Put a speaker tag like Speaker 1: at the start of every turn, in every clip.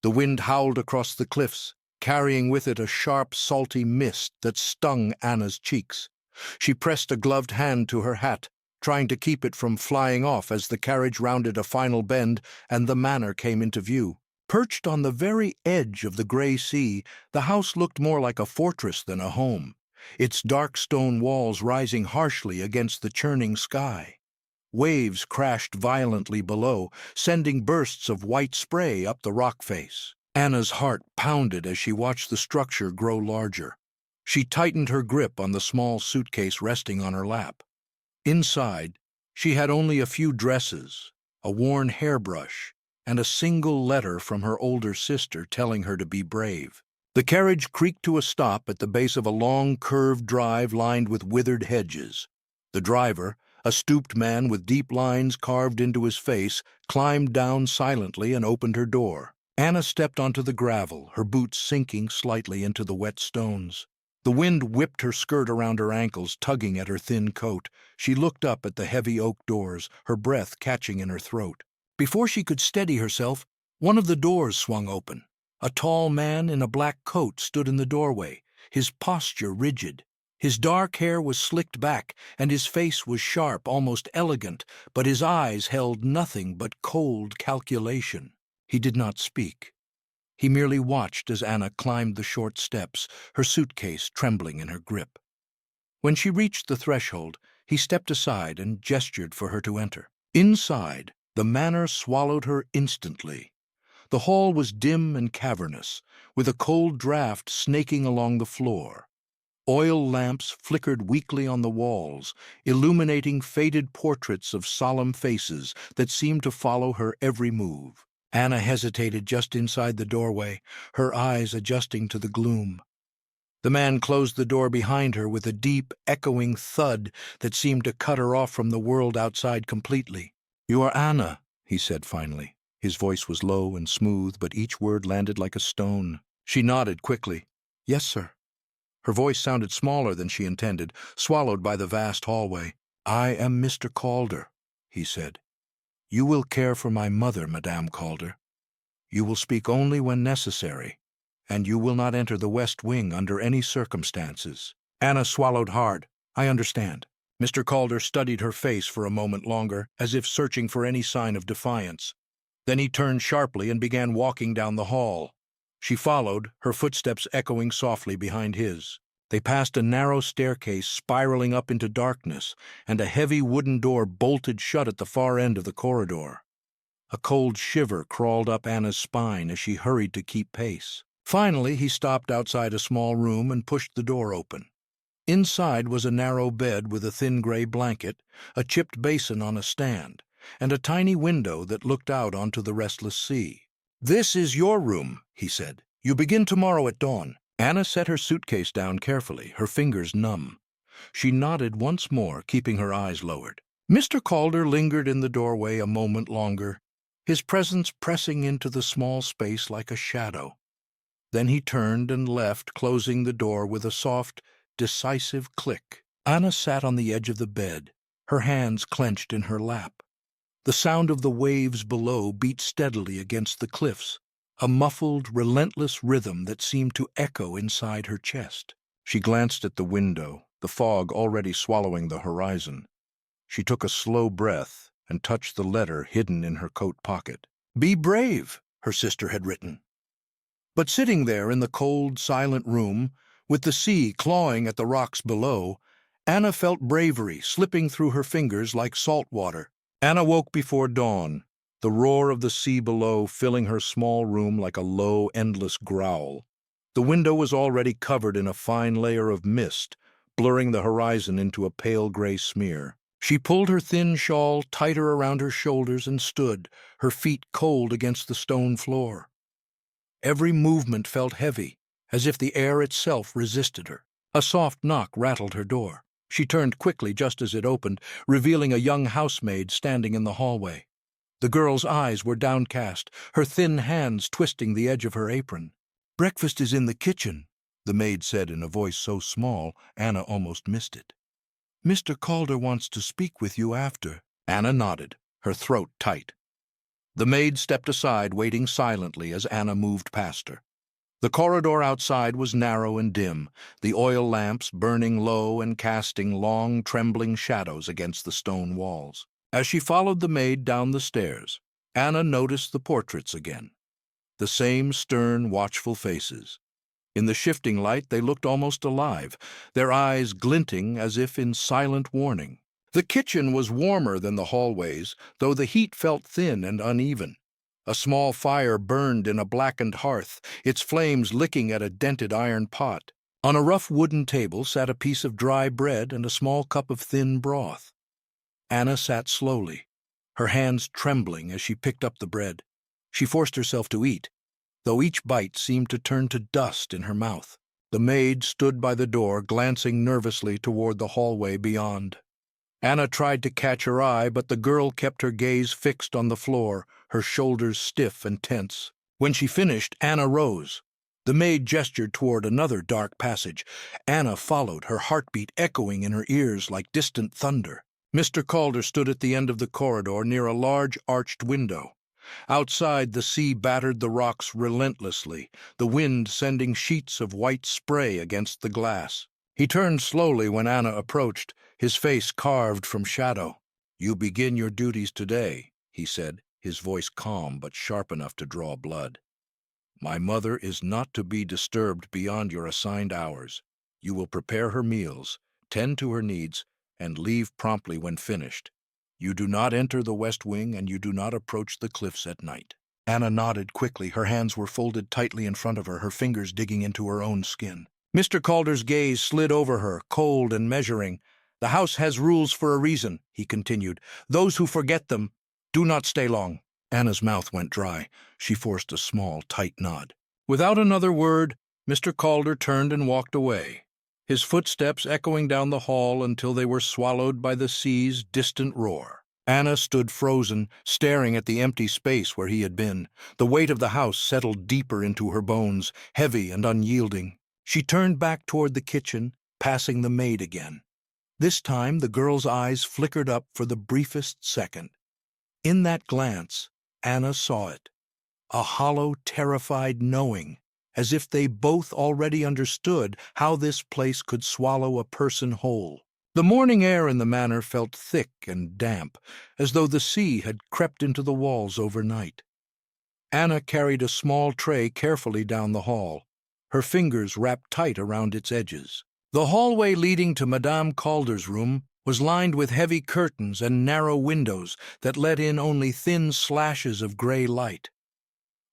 Speaker 1: The wind howled across the cliffs, carrying with it a sharp, salty mist that stung Anna's cheeks. She pressed a gloved hand to her hat, trying to keep it from flying off as the carriage rounded a final bend and the manor came into view. Perched on the very edge of the gray sea, the house looked more like a fortress than a home, its dark stone walls rising harshly against the churning sky. Waves crashed violently below, sending bursts of white spray up the rock face. Anna's heart pounded as she watched the structure grow larger. She tightened her grip on the small suitcase resting on her lap. Inside, she had only a few dresses, a worn hairbrush, and a single letter from her older sister telling her to be brave. The carriage creaked to a stop at the base of a long, curved drive lined with withered hedges. The driver, a stooped man with deep lines carved into his face, climbed down silently and opened her door. Anna stepped onto the gravel, her boots sinking slightly into the wet stones. The wind whipped her skirt around her ankles, tugging at her thin coat. She looked up at the heavy oak doors, her breath catching in her throat. Before she could steady herself, one of the doors swung open. A tall man in a black coat stood in the doorway, his posture rigid. His dark hair was slicked back, and his face was sharp, almost elegant, but his eyes held nothing but cold calculation. He did not speak. He merely watched as Anna climbed the short steps, her suitcase trembling in her grip. When she reached the threshold, he stepped aside and gestured for her to enter. Inside, the manor swallowed her instantly. The hall was dim and cavernous, with a cold draft snaking along the floor. Oil lamps flickered weakly on the walls, illuminating faded portraits of solemn faces that seemed to follow her every move. Anna hesitated just inside the doorway, her eyes adjusting to the gloom. The man closed the door behind her with a deep, echoing thud that seemed to cut her off from the world outside completely. "You are Anna," he said finally. His voice was low and smooth, but each word landed like a stone. She nodded quickly. "Yes, sir." Her voice sounded smaller than she intended, swallowed by the vast hallway. "I am Mr. Calder," he said. "You will care for my mother, Madame Calder. You will speak only when necessary, and you will not enter the West Wing under any circumstances." Anna swallowed hard. "I understand." Mr. Calder studied her face for a moment longer, as if searching for any sign of defiance. Then he turned sharply and began walking down the hall. She followed, her footsteps echoing softly behind his. They passed a narrow staircase spiraling up into darkness, and a heavy wooden door bolted shut at the far end of the corridor. A cold shiver crawled up Anna's spine as she hurried to keep pace. Finally, he stopped outside a small room and pushed the door open. Inside was a narrow bed with a thin gray blanket, a chipped basin on a stand, and a tiny window that looked out onto the restless sea. "This is your room," he said. "You begin tomorrow at dawn." Anna set her suitcase down carefully, her fingers numb. She nodded once more, keeping her eyes lowered. Mr. Calder lingered in the doorway a moment longer, his presence pressing into the small space like a shadow. Then he turned and left, closing the door with a soft, decisive click. Anna sat on the edge of the bed, her hands clenched in her lap. The sound of the waves below beat steadily against the cliffs, a muffled, relentless rhythm that seemed to echo inside her chest. She glanced at the window, the fog already swallowing the horizon. She took a slow breath and touched the letter hidden in her coat pocket. "Be brave," her sister had written. But sitting there in the cold, silent room, with the sea clawing at the rocks below, Anna felt bravery slipping through her fingers like salt water. Anna woke before dawn, the roar of the sea below filling her small room like a low, endless growl. The window was already covered in a fine layer of mist, blurring the horizon into a pale gray smear. She pulled her thin shawl tighter around her shoulders and stood, her feet cold against the stone floor. Every movement felt heavy, as if the air itself resisted her. A soft knock rattled her door. She turned quickly just as it opened, revealing a young housemaid standing in the hallway. The girl's eyes were downcast, her thin hands twisting the edge of her apron. "Breakfast is in the kitchen," the maid said in a voice so small Anna almost missed it. "Mr. Calder wants to speak with you after." Anna nodded, her throat tight. The maid stepped aside, waiting silently as Anna moved past her. The corridor outside was narrow and dim, the oil lamps burning low and casting long, trembling shadows against the stone walls. As she followed the maid down the stairs, Anna noticed the portraits again. The same stern, watchful faces. In the shifting light, they looked almost alive, their eyes glinting as if in silent warning. The kitchen was warmer than the hallways, though the heat felt thin and uneven. A small fire burned in a blackened hearth, its flames licking at a dented iron pot. On a rough wooden table sat a piece of dry bread and a small cup of thin broth. Anna sat slowly, her hands trembling as she picked up the bread. She forced herself to eat, though each bite seemed to turn to dust in her mouth. The maid stood by the door, glancing nervously toward the hallway beyond. Anna tried to catch her eye, but the girl kept her gaze fixed on the floor, her shoulders stiff and tense. When she finished, Anna rose. The maid gestured toward another dark passage. Anna followed, her heartbeat echoing in her ears like distant thunder. Mr. Calder stood at the end of the corridor near a large arched window. Outside, the sea battered the rocks relentlessly, the wind sending sheets of white spray against the glass. He turned slowly when Anna approached, his face carved from shadow. "You begin your duties today," he said, his voice calm but sharp enough to draw blood. "My mother is not to be disturbed beyond your assigned hours. You will prepare her meals, tend to her needs, and leave promptly when finished. You do not enter the West Wing, and you do not approach the cliffs at night." Anna nodded quickly. Her hands were folded tightly in front of her, her fingers digging into her own skin. Mr. Calder's gaze slid over her, cold and measuring. "The house has rules for a reason," he continued. "Those who forget them do not stay long." Anna's mouth went dry. She forced a small, tight nod. Without another word, Mr. Calder turned and walked away, his footsteps echoing down the hall until they were swallowed by the sea's distant roar. Anna stood frozen, staring at the empty space where he had been. The weight of the house settled deeper into her bones, heavy and unyielding. She turned back toward the kitchen, passing the maid again. This time the girl's eyes flickered up for the briefest second. In that glance, Anna saw it, a hollow, terrified knowing, as if they both already understood how this place could swallow a person whole. The morning air in the manor felt thick and damp, as though the sea had crept into the walls overnight. Anna carried a small tray carefully down the hall, her fingers wrapped tight around its edges. The hallway leading to Madame Calder's room was lined with heavy curtains and narrow windows that let in only thin slashes of gray light.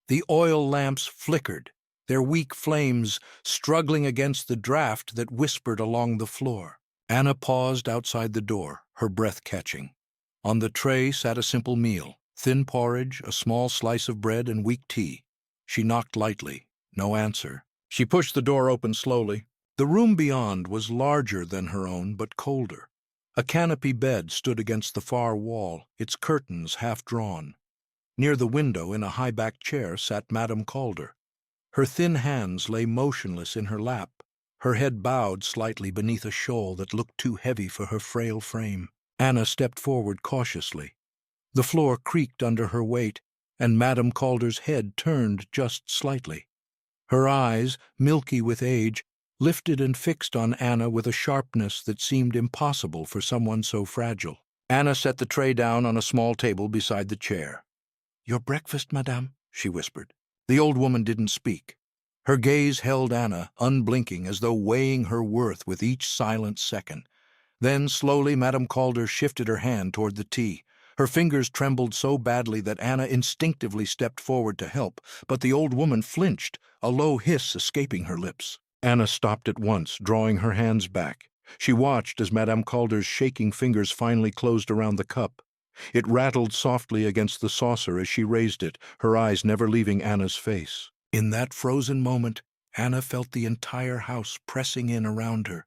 Speaker 1: The oil lamps flickered, their weak flames struggling against the draft that whispered along the floor. Anna paused outside the door, her breath catching. On the tray sat a simple meal, thin porridge, a small slice of bread, and weak tea. She knocked lightly. No answer. She pushed the door open slowly. The room beyond was larger than her own, but colder. A canopy bed stood against the far wall, its curtains half drawn. Near the window, in a high-backed chair, sat Madame Calder. Her thin hands lay motionless in her lap, her head bowed slightly beneath a shawl that looked too heavy for her frail frame. Anna stepped forward cautiously. The floor creaked under her weight, and Madame Calder's head turned just slightly. Her eyes, milky with age, lifted and fixed on Anna with a sharpness that seemed impossible for someone so fragile. Anna set the tray down on a small table beside the chair. "Your breakfast, madame?" she whispered. The old woman didn't speak. Her gaze held Anna, unblinking, as though weighing her worth with each silent second. Then, slowly, Madame Calder shifted her hand toward the tea. Her fingers trembled so badly that Anna instinctively stepped forward to help, but the old woman flinched, a low hiss escaping her lips. Anna stopped at once, drawing her hands back. She watched as Madame Calder's shaking fingers finally closed around the cup. It rattled softly against the saucer as she raised it, her eyes never leaving Anna's face. In that frozen moment, Anna felt the entire house pressing in around her.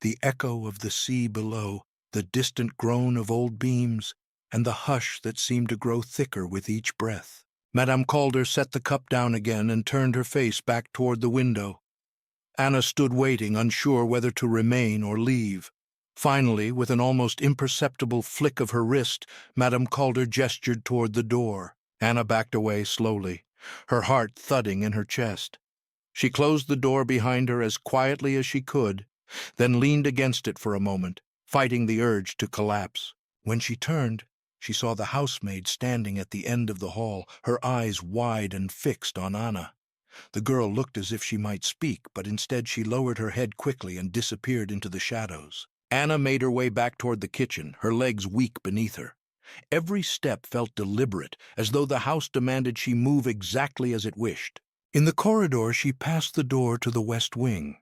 Speaker 1: The echo of the sea below, the distant groan of old beams, and the hush that seemed to grow thicker with each breath. Madame Calder set the cup down again and turned her face back toward the window. Anna stood waiting, unsure whether to remain or leave. Finally, with an almost imperceptible flick of her wrist, Madame Calder gestured toward the door. Anna backed away slowly, her heart thudding in her chest. She closed the door behind her as quietly as she could, then leaned against it for a moment, fighting the urge to collapse. When she turned, she saw the housemaid standing at the end of the hall, her eyes wide and fixed on Anna. The girl looked as if she might speak, but instead she lowered her head quickly and disappeared into the shadows. Anna made her way back toward the kitchen, her legs weak beneath her. Every step felt deliberate, as though the house demanded she move exactly as it wished. In the corridor, she passed the door to the west wing.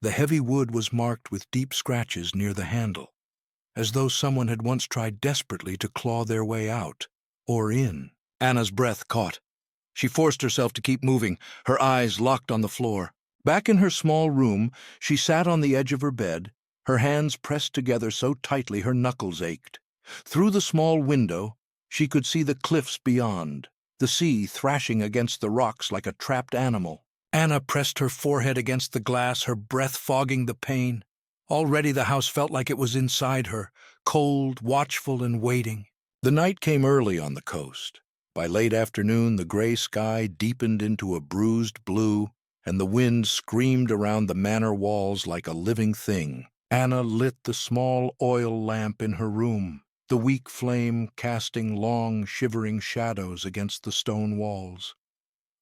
Speaker 1: The heavy wood was marked with deep scratches near the handle, as though someone had once tried desperately to claw their way out, or in. Anna's breath caught. She forced herself to keep moving, her eyes locked on the floor. Back in her small room, she sat on the edge of her bed, her hands pressed together so tightly her knuckles ached. Through the small window, she could see the cliffs beyond, the sea thrashing against the rocks like a trapped animal. Anna pressed her forehead against the glass, her breath fogging the pain. Already the house felt like it was inside her, cold, watchful, and waiting. The night came early on the coast. By late afternoon, the gray sky deepened into a bruised blue, and the wind screamed around the manor walls like a living thing. Anna lit the small oil lamp in her room, the weak flame casting long, shivering shadows against the stone walls.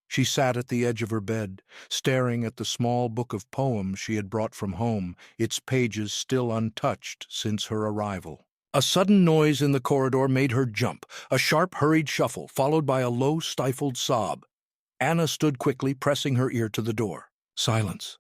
Speaker 1: She sat at the edge of her bed, staring at the small book of poems she had brought from home, its pages still untouched since her arrival. A sudden noise in the corridor made her jump, a sharp, hurried shuffle, followed by a low, stifled sob. Anna stood quickly, pressing her ear to the door. Silence.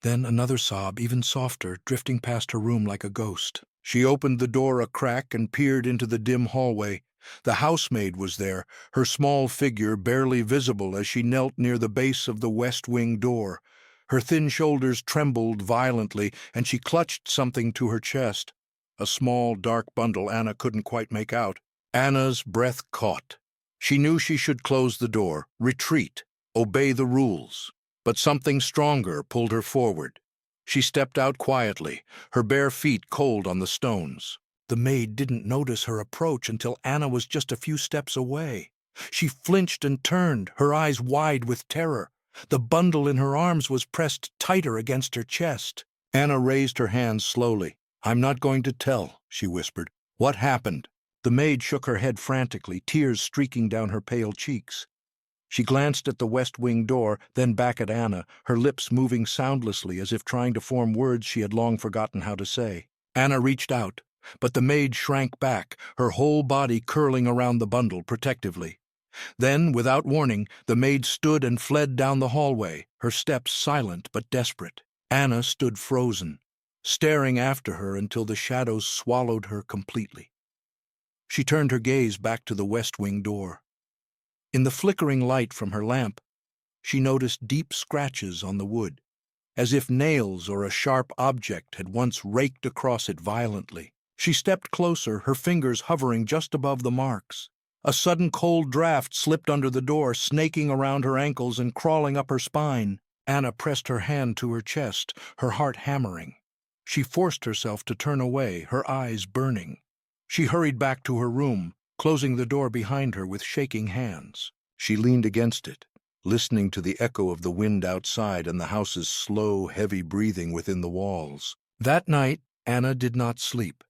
Speaker 1: Then another sob, even softer, drifting past her room like a ghost. She opened the door a crack and peered into the dim hallway. The housemaid was there, her small figure barely visible as she knelt near the base of the west wing door. Her thin shoulders trembled violently, and she clutched something to her chest. A small, dark bundle Anna couldn't quite make out. Anna's breath caught. She knew she should close the door, retreat, obey the rules. But something stronger pulled her forward. She stepped out quietly, her bare feet cold on the stones. The maid didn't notice her approach until Anna was just a few steps away. She flinched and turned, her eyes wide with terror. The bundle in her arms was pressed tighter against her chest. Anna raised her hands slowly. "I'm not going to tell," she whispered. "What happened?" The maid shook her head frantically, tears streaking down her pale cheeks. She glanced at the west wing door, then back at Anna, her lips moving soundlessly as if trying to form words she had long forgotten how to say. Anna reached out, but the maid shrank back, her whole body curling around the bundle protectively. Then, without warning, the maid stood and fled down the hallway, her steps silent but desperate. Anna stood frozen, staring after her until the shadows swallowed her completely. She turned her gaze back to the west wing door. In the flickering light from her lamp, she noticed deep scratches on the wood, as if nails or a sharp object had once raked across it violently. She stepped closer, her fingers hovering just above the marks. A sudden cold draft slipped under the door, snaking around her ankles and crawling up her spine. Anna pressed her hand to her chest, her heart hammering. She forced herself to turn away, her eyes burning. She hurried back to her room, closing the door behind her with shaking hands. She leaned against it, listening to the echo of the wind outside and the house's slow, heavy breathing within the walls. That night, Anna did not sleep.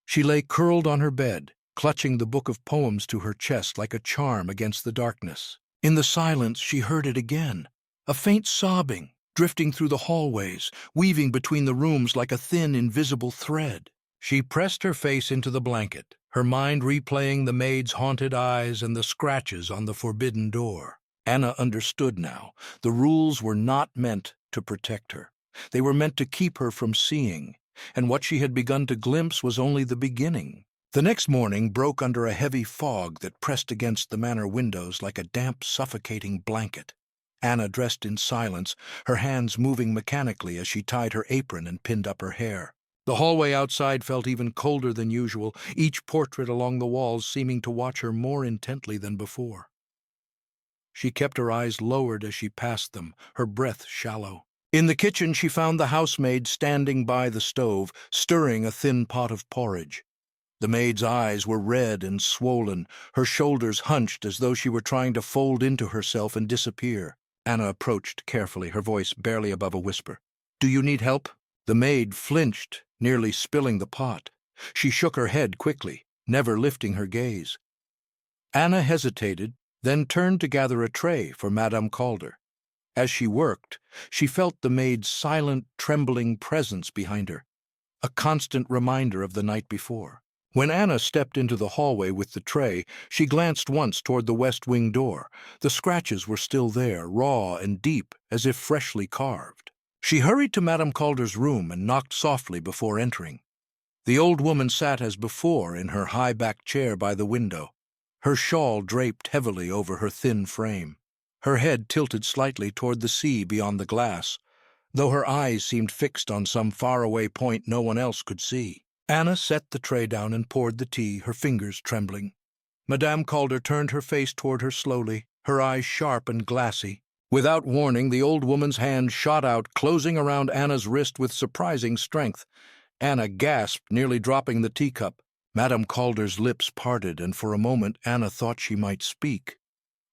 Speaker 1: She lay curled on her bed, clutching the book of poems to her chest like a charm against the darkness. In the silence, she heard it again, a faint sobbing, drifting through the hallways, weaving between the rooms like a thin, invisible thread. She pressed her face into the blanket, her mind replaying the maid's haunted eyes and the scratches on the forbidden door. Anna understood now. The rules were not meant to protect her. They were meant to keep her from seeing, and what she had begun to glimpse was only the beginning. The next morning broke under a heavy fog that pressed against the manor windows like a damp, suffocating blanket. Anna dressed in silence, her hands moving mechanically as she tied her apron and pinned up her hair. The hallway outside felt even colder than usual, each portrait along the walls seeming to watch her more intently than before. She kept her eyes lowered as she passed them, her breath shallow. In the kitchen, she found the housemaid standing by the stove, stirring a thin pot of porridge. The maid's eyes were red and swollen, her shoulders hunched as though she were trying to fold into herself and disappear. Anna approached carefully, her voice barely above a whisper. "Do you need help?" The maid flinched, nearly spilling the pot. She shook her head quickly, never lifting her gaze. Anna hesitated, then turned to gather a tray for Madame Calder. As she worked, she felt the maid's silent, trembling presence behind her, a constant reminder of the night before. When Anna stepped into the hallway with the tray, she glanced once toward the west wing door. The scratches were still there, raw and deep, as if freshly carved. She hurried to Madame Calder's room and knocked softly before entering. The old woman sat as before in her high-backed chair by the window, her shawl draped heavily over her thin frame, her head tilted slightly toward the sea beyond the glass, though her eyes seemed fixed on some faraway point no one else could see. Anna set the tray down and poured the tea, her fingers trembling. Madame Calder turned her face toward her slowly, her eyes sharp and glassy. Without warning, the old woman's hand shot out, closing around Anna's wrist with surprising strength. Anna gasped, nearly dropping the teacup. Madame Calder's lips parted, and for a moment Anna thought she might speak.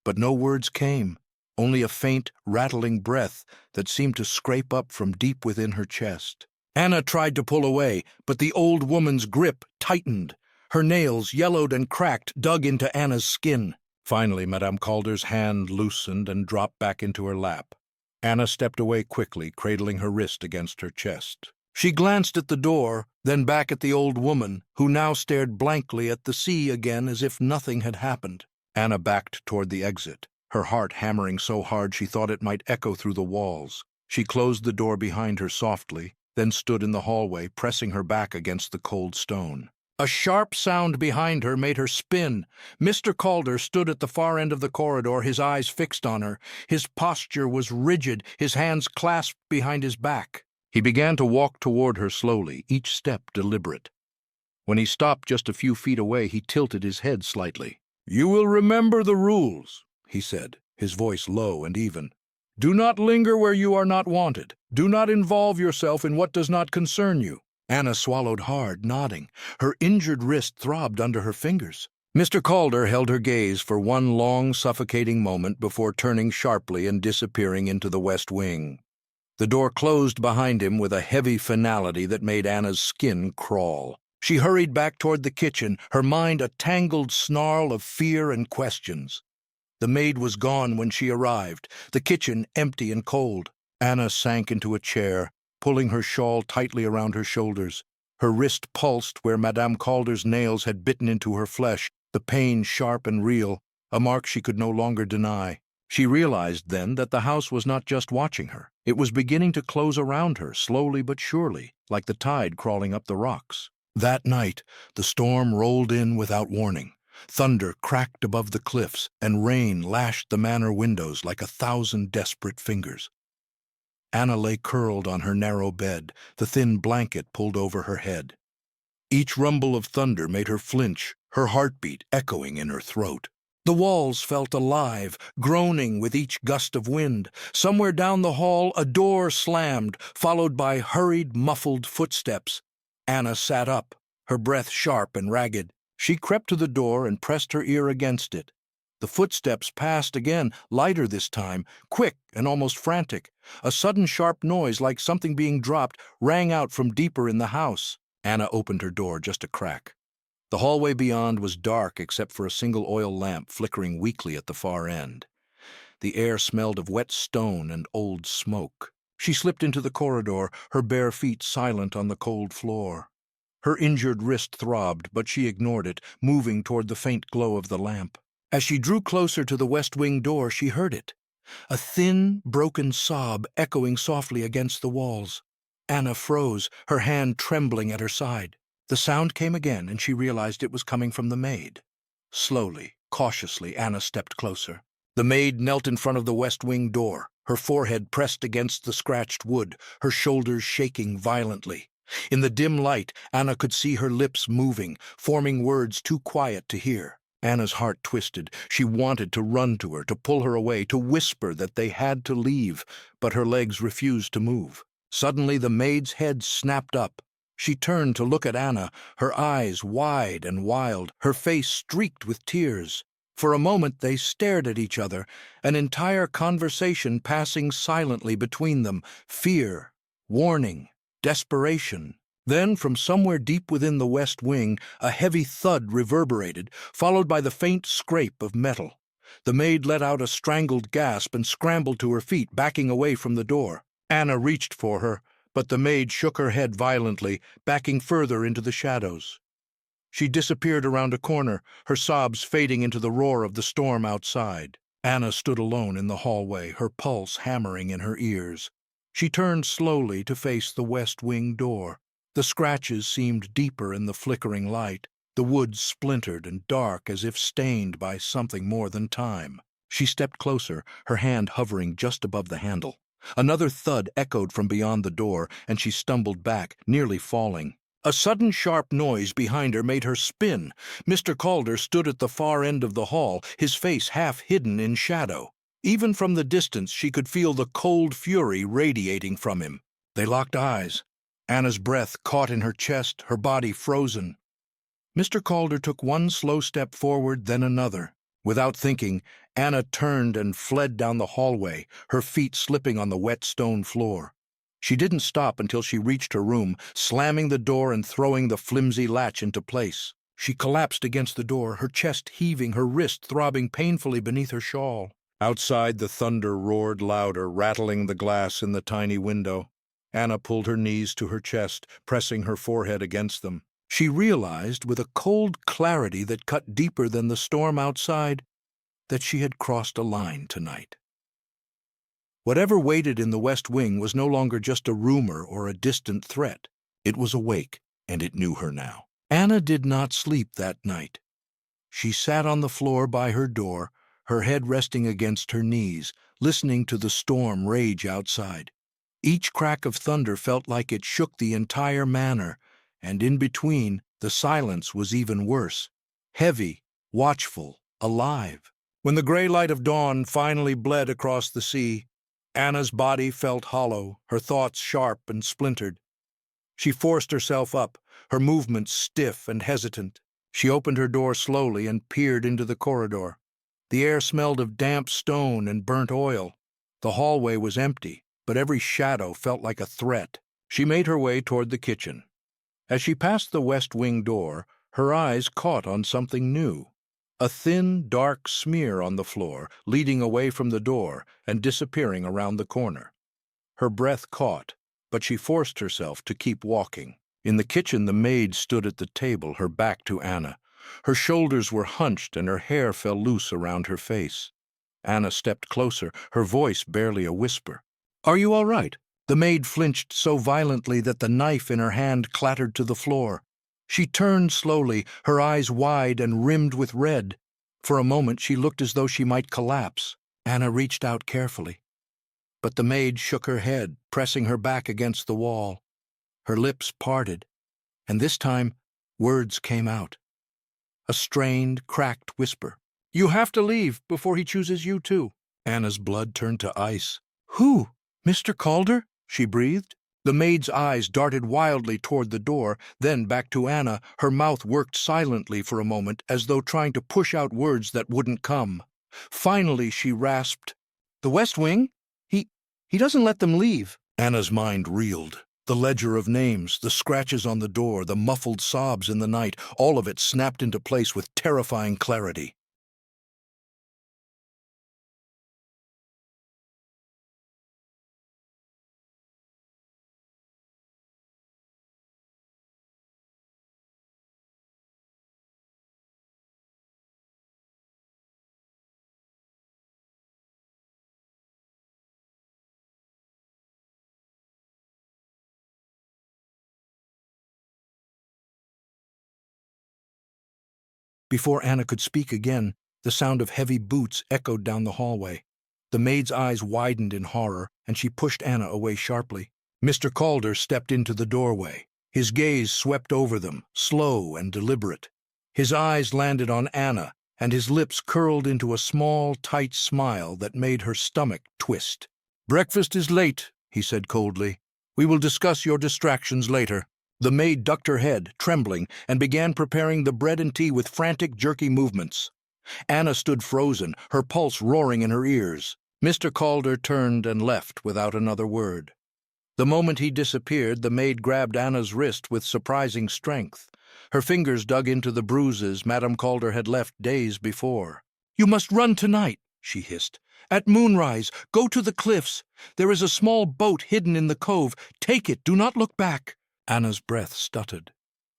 Speaker 1: But no words came, only a faint, rattling breath that seemed to scrape up from deep within her chest. Anna tried to pull away, but the old woman's grip tightened. Her nails, yellowed and cracked, dug into Anna's skin. Finally, Madame Calder's hand loosened and dropped back into her lap. Anna stepped away quickly, cradling her wrist against her chest. She glanced at the door, then back at the old woman, who now stared blankly at the sea again as if nothing had happened. Anna backed toward the exit, her heart hammering so hard she thought it might echo through the walls. She closed the door behind her softly, then stood in the hallway, pressing her back against the cold stone. A sharp sound behind her made her spin. Mr. Calder stood at the far end of the corridor, his eyes fixed on her. His posture was rigid, his hands clasped behind his back. He began to walk toward her slowly, each step deliberate. When he stopped just a few feet away, he tilted his head slightly. "You will remember the rules," he said, his voice low and even. "Do not linger where you are not wanted. Do not involve yourself in what does not concern you." Anna swallowed hard, nodding. Her injured wrist throbbed under her fingers. Mr. Calder held her gaze for one long, suffocating moment before turning sharply and disappearing into the west wing. The door closed behind him with a heavy finality that made Anna's skin crawl. She hurried back toward the kitchen, her mind a tangled snarl of fear and questions. The maid was gone when she arrived, the kitchen empty and cold. Anna sank into a chair, pulling her shawl tightly around her shoulders. Her wrist pulsed where Madame Calder's nails had bitten into her flesh, the pain sharp and real, a mark she could no longer deny. She realized then that the house was not just watching her. It was beginning to close around her, slowly but surely, like the tide crawling up the rocks. That night, the storm rolled in without warning. Thunder cracked above the cliffs, and rain lashed the manor windows like 1,000 desperate fingers. Anna lay curled on her narrow bed, the thin blanket pulled over her head. Each rumble of thunder made her flinch, her heartbeat echoing in her throat. The walls felt alive, groaning with each gust of wind. Somewhere down the hall, a door slammed, followed by hurried, muffled footsteps. Anna sat up, her breath sharp and ragged. She crept to the door and pressed her ear against it. The footsteps passed again, lighter this time, quick and almost frantic. A sudden sharp noise, like something being dropped, rang out from deeper in the house. Anna opened her door just a crack. The hallway beyond was dark except for a single oil lamp flickering weakly at the far end. The air smelled of wet stone and old smoke. She slipped into the corridor, her bare feet silent on the cold floor. Her injured wrist throbbed, but she ignored it, moving toward the faint glow of the lamp. As she drew closer to the west wing door, she heard it, a thin, broken sob echoing softly against the walls. Anna froze, her hand trembling at her side. The sound came again, and she realized it was coming from the maid. Slowly, cautiously, Anna stepped closer. The maid knelt in front of the west wing door, her forehead pressed against the scratched wood, her shoulders shaking violently. In the dim light, Anna could see her lips moving, forming words too quiet to hear. Anna's heart twisted. She wanted to run to her, to pull her away, to whisper that they had to leave, but her legs refused to move. Suddenly, the maid's head snapped up. She turned to look at Anna, her eyes wide and wild, her face streaked with tears. For a moment they stared at each other, an entire conversation passing silently between them, fear, warning, desperation. Then, from somewhere deep within the west wing, a heavy thud reverberated, followed by the faint scrape of metal. The maid let out a strangled gasp and scrambled to her feet, backing away from the door. Anna reached for her, but the maid shook her head violently, backing further into the shadows. She disappeared around a corner, her sobs fading into the roar of the storm outside. Anna stood alone in the hallway, her pulse hammering in her ears. She turned slowly to face the west wing door. The scratches seemed deeper in the flickering light, the wood splintered and dark as if stained by something more than time. She stepped closer, her hand hovering just above the handle. Another thud echoed from beyond the door, and she stumbled back, nearly falling. A sudden sharp noise behind her made her spin. Mr. Calder stood at the far end of the hall, his face half hidden in shadow. Even from the distance she could feel the cold fury radiating from him. They locked eyes. Anna's breath caught in her chest, her body frozen. Mr. Calder took one slow step forward, then another. Without thinking, Anna turned and fled down the hallway, her feet slipping on the wet stone floor. She didn't stop until she reached her room, slamming the door and throwing the flimsy latch into place. She collapsed against the door, her chest heaving, her wrist throbbing painfully beneath her shawl. Outside, the thunder roared louder, rattling the glass in the tiny window. Anna pulled her knees to her chest, pressing her forehead against them. She realized, with a cold clarity that cut deeper than the storm outside, that she had crossed a line tonight. Whatever waited in the West Wing was no longer just a rumor or a distant threat. It was awake, and it knew her now. Anna did not sleep that night. She sat on the floor by her door, her head resting against her knees, listening to the storm rage outside. Each crack of thunder felt like it shook the entire manor, and in between, the silence was even worse. Heavy, watchful, alive. When the gray light of dawn finally bled across the sea, Anna's body felt hollow, her thoughts sharp and splintered. She forced herself up, her movements stiff and hesitant. She opened her door slowly and peered into the corridor. The air smelled of damp stone and burnt oil. The hallway was empty, but every shadow felt like a threat. She made her way toward the kitchen. As she passed the west wing door, her eyes caught on something new. A thin, dark smear on the floor, leading away from the door and disappearing around the corner. Her breath caught, but she forced herself to keep walking. In the kitchen, the maid stood at the table, her back to Anna. Her shoulders were hunched and her hair fell loose around her face. Anna stepped closer, her voice barely a whisper. "Are you all right?" The maid flinched so violently that the knife in her hand clattered to the floor. She turned slowly, her eyes wide and rimmed with red. For a moment she looked as though she might collapse. Anna reached out carefully. But the maid shook her head, pressing her back against the wall. Her lips parted, and this time words came out. A strained, cracked whisper. "You have to leave before he chooses you too." Anna's blood turned to ice. "Who? Mr. Calder?" she breathed. The maid's eyes darted wildly toward the door, then back to Anna. Her mouth worked silently for a moment, as though trying to push out words that wouldn't come. Finally she rasped, "The West Wing? He doesn't let them leave." Anna's mind reeled. The ledger of names, the scratches on the door, the muffled sobs in the night, all of it snapped into place with terrifying clarity. Before Anna could speak again, the sound of heavy boots echoed down the hallway. The maid's eyes widened in horror, and she pushed Anna away sharply. Mr. Calder stepped into the doorway. His gaze swept over them, slow and deliberate. His eyes landed on Anna, and his lips curled into a small, tight smile that made her stomach twist. "Breakfast is late," he said coldly. "We will discuss your distractions later." The maid ducked her head, trembling, and began preparing the bread and tea with frantic, jerky movements. Anna stood frozen, her pulse roaring in her ears. Mr. Calder turned and left without another word. The moment he disappeared, the maid grabbed Anna's wrist with surprising strength. Her fingers dug into the bruises Madame Calder had left days before. "You must run tonight," she hissed. "At moonrise, go to the cliffs. There is a small boat hidden in the cove. Take it, do not look back." Anna's breath stuttered.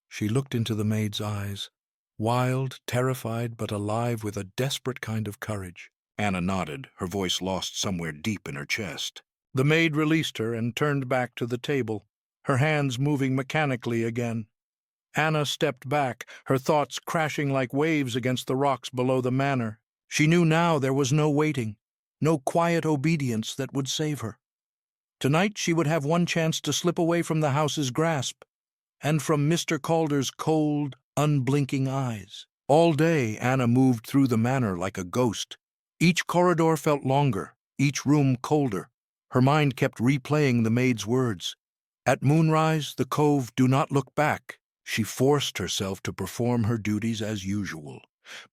Speaker 1: She looked into the maid's eyes, wild, terrified, but alive with a desperate kind of courage. Anna nodded, her voice lost somewhere deep in her chest. The maid released her and turned back to the table, her hands moving mechanically again. Anna stepped back, her thoughts crashing like waves against the rocks below the manor. She knew now there was no waiting, no quiet obedience that would save her. Tonight she would have one chance to slip away from the house's grasp, and from Mr. Calder's cold, unblinking eyes. All day Anna moved through the manor like a ghost. Each corridor felt longer, each room colder. Her mind kept replaying the maid's words. At moonrise, the cove, do not look back. She forced herself to perform her duties as usual,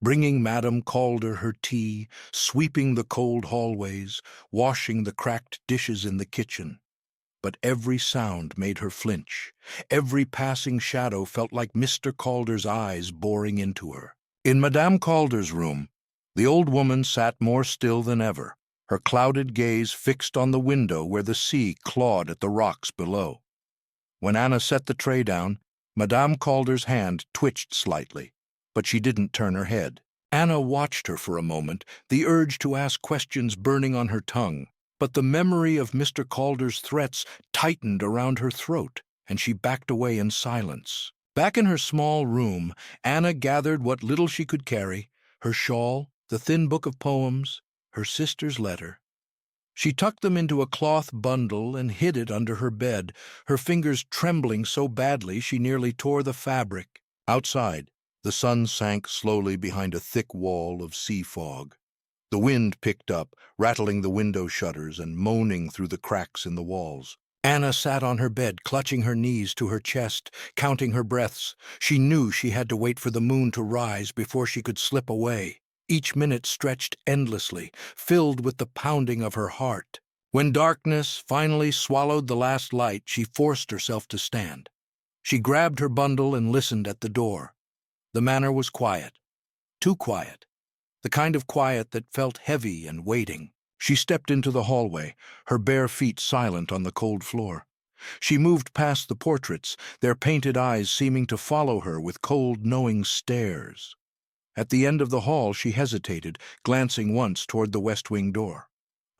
Speaker 1: bringing Madame Calder her tea, sweeping the cold hallways, washing the cracked dishes in the kitchen. But every sound made her flinch. Every passing shadow felt like Mr. Calder's eyes boring into her. In Madame Calder's room, the old woman sat more still than ever, her clouded gaze fixed on the window where the sea clawed at the rocks below. When Anna set the tray down, Madame Calder's hand twitched slightly, but she didn't turn her head. Anna watched her for a moment, the urge to ask questions burning on her tongue, but the memory of Mr. Calder's threats tightened around her throat, and she backed away in silence. Back in her small room, Anna gathered what little she could carry, her shawl, the thin book of poems, her sister's letter. She tucked them into a cloth bundle and hid it under her bed, her fingers trembling so badly she nearly tore the fabric. Outside, the sun sank slowly behind a thick wall of sea fog. The wind picked up, rattling the window shutters and moaning through the cracks in the walls. Anna sat on her bed, clutching her knees to her chest, counting her breaths. She knew she had to wait for the moon to rise before she could slip away. Each minute stretched endlessly, filled with the pounding of her heart. When darkness finally swallowed the last light, she forced herself to stand. She grabbed her bundle and listened at the door. The manor was quiet, too quiet, the kind of quiet that felt heavy and waiting. She stepped into the hallway, her bare feet silent on the cold floor. She moved past the portraits, their painted eyes seeming to follow her with cold, knowing stares. At the end of the hall she hesitated, glancing once toward the west wing door.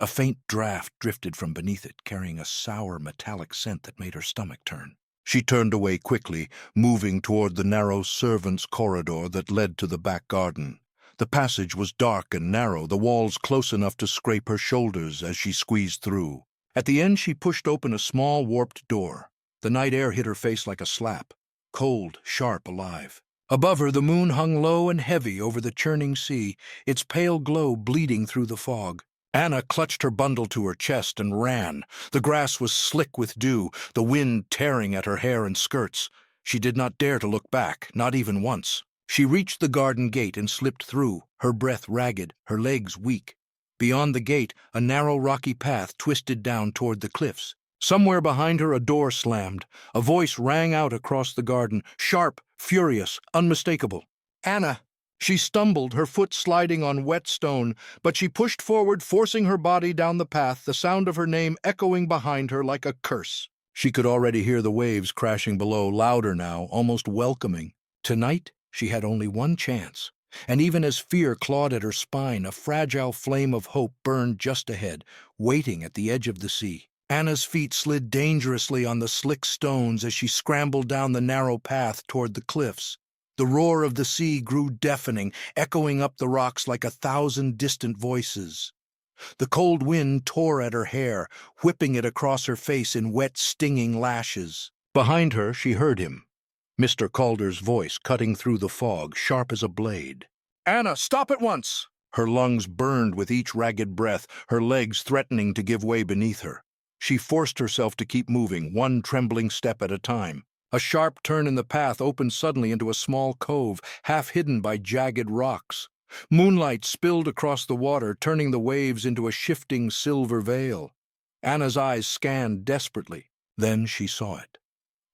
Speaker 1: A faint draft drifted from beneath it, carrying a sour, metallic scent that made her stomach turn. She turned away quickly, moving toward the narrow servants' corridor that led to the back garden. The passage was dark and narrow, the walls close enough to scrape her shoulders as she squeezed through. At the end she pushed open a small, warped door. The night air hit her face like a slap, cold, sharp, alive. Above her the moon hung low and heavy over the churning sea, its pale glow bleeding through the fog. Anna clutched her bundle to her chest and ran. The grass was slick with dew, the wind tearing at her hair and skirts. She did not dare to look back, not even once. She reached the garden gate and slipped through, her breath ragged, her legs weak. Beyond the gate, a narrow rocky path twisted down toward the cliffs. Somewhere behind her a door slammed. A voice rang out across the garden, sharp, furious, unmistakable. "Anna!" She stumbled, her foot sliding on wet stone, but she pushed forward, forcing her body down the path, the sound of her name echoing behind her like a curse. She could already hear the waves crashing below, louder now, almost welcoming. Tonight, she had only one chance. And even as fear clawed at her spine, a fragile flame of hope burned just ahead, waiting at the edge of the sea. Anna's feet slid dangerously on the slick stones as she scrambled down the narrow path toward the cliffs. The roar of the sea grew deafening, echoing up the rocks like 1,000 distant voices. The cold wind tore at her hair, whipping it across her face in wet, stinging lashes. Behind her, she heard him, Mr. Calder's voice cutting through the fog, sharp as a blade. "Anna, stop at once!" Her lungs burned with each ragged breath, her legs threatening to give way beneath her. She forced herself to keep moving, one trembling step at a time. A sharp turn in the path opened suddenly into a small cove, half hidden by jagged rocks. Moonlight spilled across the water, turning the waves into a shifting silver veil. Anna's eyes scanned desperately. Then she saw it.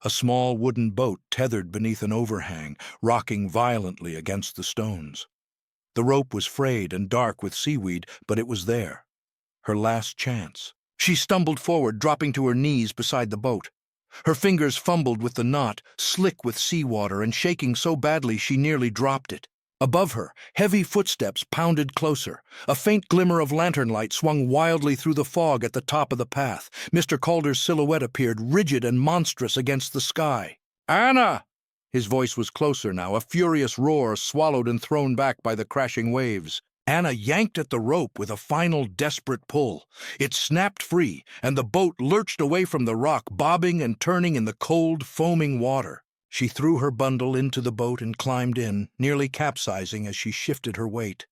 Speaker 1: A small wooden boat tethered beneath an overhang, rocking violently against the stones. The rope was frayed and dark with seaweed, but it was there. Her last chance. She stumbled forward, dropping to her knees beside the boat. Her fingers fumbled with the knot, slick with seawater and shaking so badly she nearly dropped it. Above her, heavy footsteps pounded closer. A faint glimmer of lantern light swung wildly through the fog at the top of the path. Mr. Calder's silhouette appeared, rigid and monstrous against the sky. "Anna!" His voice was closer now, a furious roar swallowed and thrown back by the crashing waves. Anna yanked at the rope with a final desperate pull. It snapped free, and the boat lurched away from the rock, bobbing and turning in the cold, foaming water. She threw her bundle into the boat and climbed in, nearly capsizing as she shifted her weight.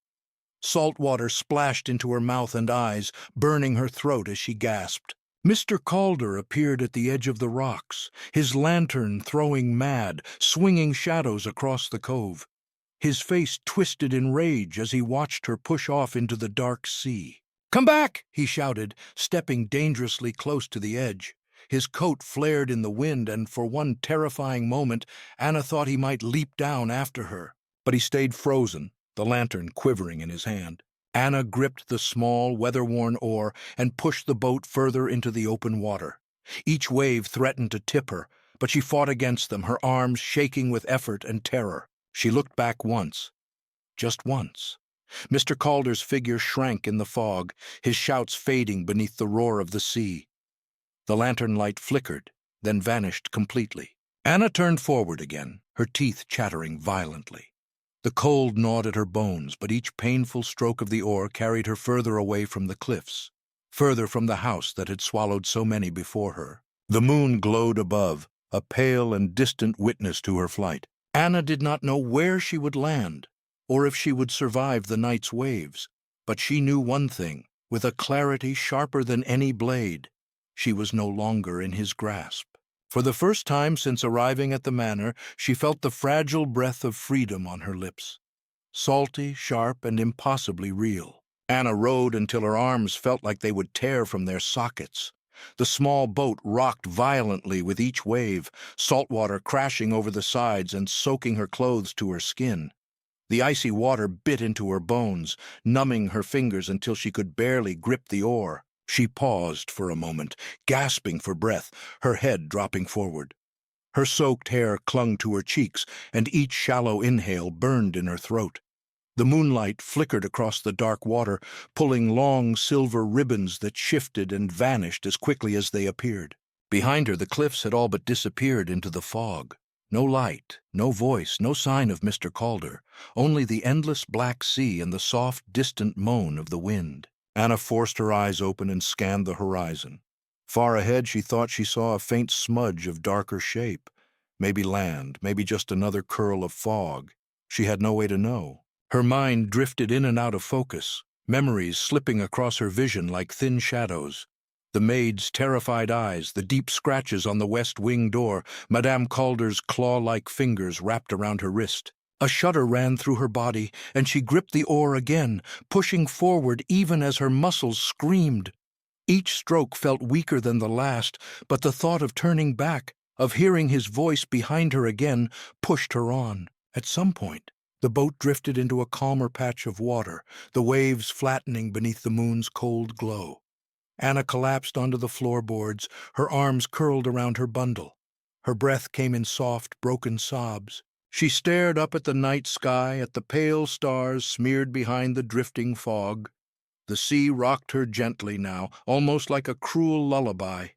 Speaker 1: Salt water splashed into her mouth and eyes, burning her throat as she gasped. Mr. Calder appeared at the edge of the rocks, his lantern throwing mad, swinging shadows across the cove. His face twisted in rage as he watched her push off into the dark sea. "Come back!" he shouted, stepping dangerously close to the edge. His coat flared in the wind, and for one terrifying moment, Anna thought he might leap down after her. But he stayed frozen, the lantern quivering in his hand. Anna gripped the small, weather-worn oar and pushed the boat further into the open water. Each wave threatened to tip her, but she fought against them, her arms shaking with effort and terror. She looked back once. Just once. Mr. Calder's figure shrank in the fog, his shouts fading beneath the roar of the sea. The lantern light flickered, then vanished completely. Anna turned forward again, her teeth chattering violently. The cold gnawed at her bones, but each painful stroke of the oar carried her further away from the cliffs, further from the house that had swallowed so many before her. The moon glowed above, a pale and distant witness to her flight. Anna did not know where she would land, or if she would survive the night's waves, but she knew one thing, with a clarity sharper than any blade. She was no longer in his grasp. For the first time since arriving at the manor, she felt the fragile breath of freedom on her lips. Salty, sharp, and impossibly real. Anna rowed until her arms felt like they would tear from their sockets. The small boat rocked violently with each wave, salt water crashing over the sides and soaking her clothes to her skin. The icy water bit into her bones, numbing her fingers until she could barely grip the oar. She paused for a moment, gasping for breath, her head dropping forward. Her soaked hair clung to her cheeks, and each shallow inhale burned in her throat. The moonlight flickered across the dark water, pulling long silver ribbons that shifted and vanished as quickly as they appeared. Behind her, the cliffs had all but disappeared into the fog. No light, no voice, no sign of Mr. Calder, only the endless black sea and the soft, distant moan of the wind. Anna forced her eyes open and scanned the horizon. Far ahead, she thought she saw a faint smudge of darker shape. Maybe land, maybe just another curl of fog. She had no way to know. Her mind drifted in and out of focus, memories slipping across her vision like thin shadows. The maid's terrified eyes, the deep scratches on the west wing door, Madame Calder's claw-like fingers wrapped around her wrist. A shudder ran through her body, and she gripped the oar again, pushing forward even as her muscles screamed. Each stroke felt weaker than the last, but the thought of turning back, of hearing his voice behind her again, pushed her on. At some point, the boat drifted into a calmer patch of water, the waves flattening beneath the moon's cold glow. Anna collapsed onto the floorboards, her arms curled around her bundle. Her breath came in soft, broken sobs. She stared up at the night sky, at the pale stars smeared behind the drifting fog. The sea rocked her gently now, almost like a cruel lullaby.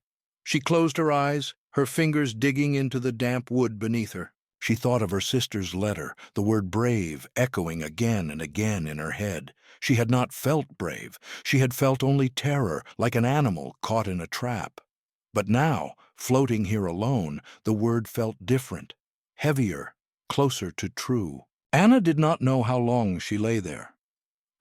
Speaker 1: She closed her eyes, her fingers digging into the damp wood beneath her. She thought of her sister's letter, the word brave echoing again and again in her head. She had not felt brave. She had felt only terror, like an animal caught in a trap. But now, floating here alone, the word felt different, heavier, closer to true. Anna did not know how long she lay there.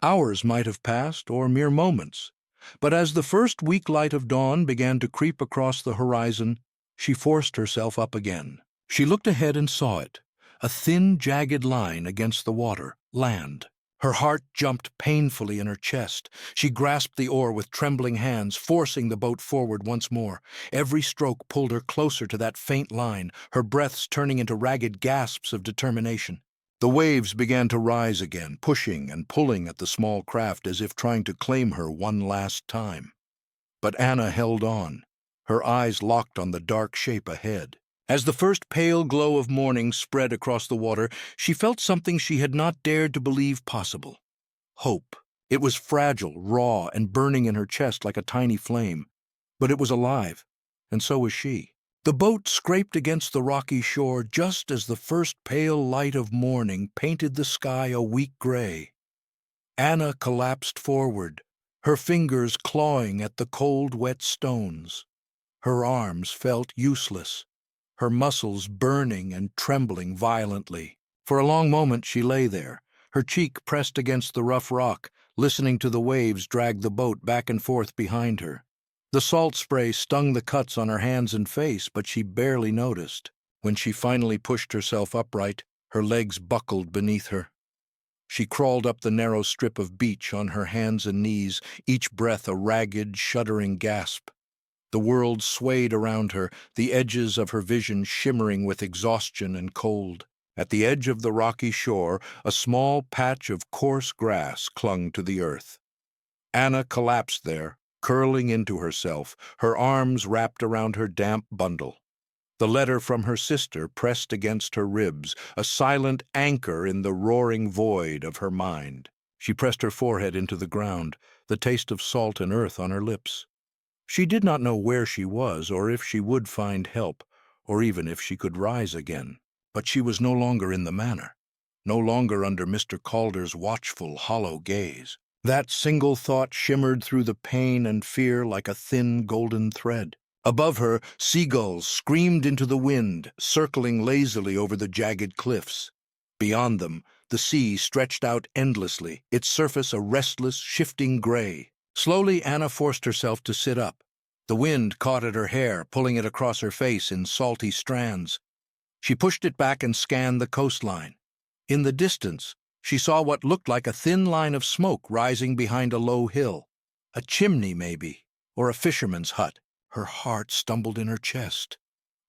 Speaker 1: Hours might have passed, or mere moments. But as the first weak light of dawn began to creep across the horizon, she forced herself up again. She looked ahead and saw it, a thin, jagged line against the water, land. Her heart jumped painfully in her chest. She grasped the oar with trembling hands, forcing the boat forward once more. Every stroke pulled her closer to that faint line, her breaths turning into ragged gasps of determination. The waves began to rise again, pushing and pulling at the small craft as if trying to claim her one last time. But Anna held on, her eyes locked on the dark shape ahead. As the first pale glow of morning spread across the water, she felt something she had not dared to believe possible. Hope. It was fragile, raw, and burning in her chest like a tiny flame. But it was alive, and so was she. The boat scraped against the rocky shore just as the first pale light of morning painted the sky a weak gray. Anna collapsed forward, her fingers clawing at the cold, wet stones. Her arms felt useless, her muscles burning and trembling violently. For a long moment she lay there, her cheek pressed against the rough rock, listening to the waves drag the boat back and forth behind her. The salt spray stung the cuts on her hands and face, but she barely noticed. When she finally pushed herself upright, her legs buckled beneath her. She crawled up the narrow strip of beach on her hands and knees, each breath a ragged, shuddering gasp. The world swayed around her, the edges of her vision shimmering with exhaustion and cold. At the edge of the rocky shore, a small patch of coarse grass clung to the earth. Anna collapsed there, curling into herself, her arms wrapped around her damp bundle. The letter from her sister pressed against her ribs, a silent anchor in the roaring void of her mind. She pressed her forehead into the ground, the taste of salt and earth on her lips. She did not know where she was, or if she would find help, or even if she could rise again. But she was no longer in the Manor, no longer under Mr. Calder's watchful, hollow gaze. That single thought shimmered through the pain and fear like a thin golden thread. Above her, seagulls screamed into the wind, circling lazily over the jagged cliffs. Beyond them, the sea stretched out endlessly, its surface a restless, shifting gray. Slowly, Anna forced herself to sit up. The wind caught at her hair, pulling it across her face in salty strands. She pushed it back and scanned the coastline. In the distance, she saw what looked like a thin line of smoke rising behind a low hill. A chimney, maybe, or a fisherman's hut. Her heart stumbled in her chest.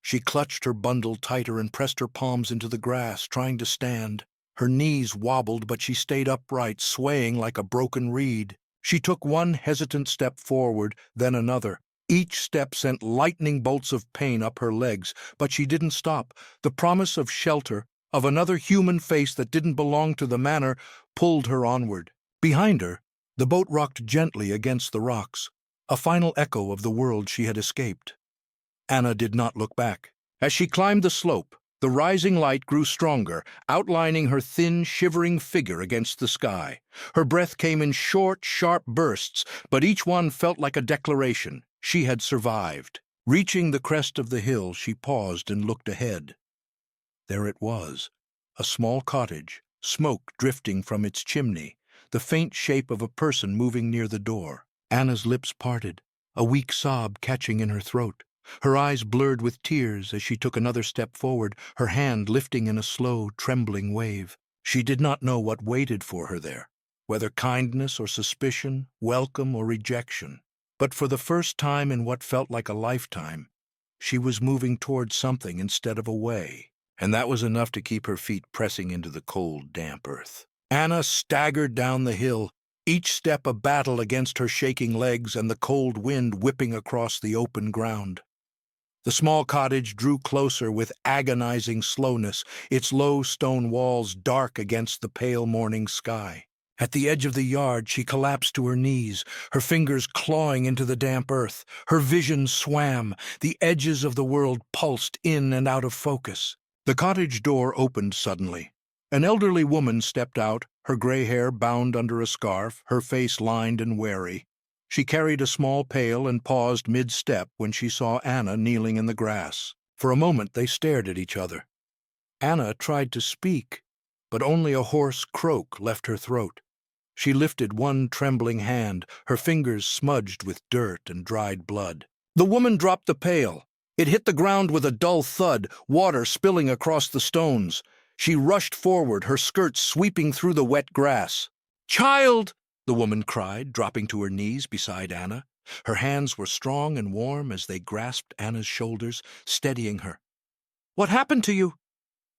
Speaker 1: She clutched her bundle tighter and pressed her palms into the grass, trying to stand. Her knees wobbled, but she stayed upright, swaying like a broken reed. She took one hesitant step forward, then another. Each step sent lightning bolts of pain up her legs, but she didn't stop. The promise of shelter, of another human face that didn't belong to the Manor, pulled her onward. Behind her, the boat rocked gently against the rocks, a final echo of the world she had escaped. Anna did not look back. As she climbed the slope, the rising light grew stronger, outlining her thin, shivering figure against the sky. Her breath came in short, sharp bursts, but each one felt like a declaration. She had survived. Reaching the crest of the hill, she paused and looked ahead. There it was, a small cottage, smoke drifting from its chimney, the faint shape of a person moving near the door. Anna's lips parted, a weak sob catching in her throat. Her eyes blurred with tears as she took another step forward, her hand lifting in a slow, trembling wave. She did not know what waited for her there, whether kindness or suspicion, welcome or rejection. But for the first time in what felt like a lifetime, she was moving toward something instead of away, and that was enough to keep her feet pressing into the cold, damp earth. Anna staggered down the hill, each step a battle against her shaking legs and the cold wind whipping across the open ground. The small cottage drew closer with agonizing slowness, its low stone walls dark against the pale morning sky. At the edge of the yard, she collapsed to her knees, her fingers clawing into the damp earth. Her vision swam, the edges of the world pulsed in and out of focus. The cottage door opened suddenly. An elderly woman stepped out, her gray hair bound under a scarf, her face lined and wary. She carried a small pail and paused mid-step when she saw Anna kneeling in the grass. For a moment they stared at each other. Anna tried to speak, but only a hoarse croak left her throat. She lifted one trembling hand, her fingers smudged with dirt and dried blood. The woman dropped the pail. It hit the ground with a dull thud, water spilling across the stones. She rushed forward, her skirts sweeping through the wet grass. "Child!" the woman cried, dropping to her knees beside Anna. Her hands were strong and warm as they grasped Anna's shoulders, steadying her. "What happened to you?"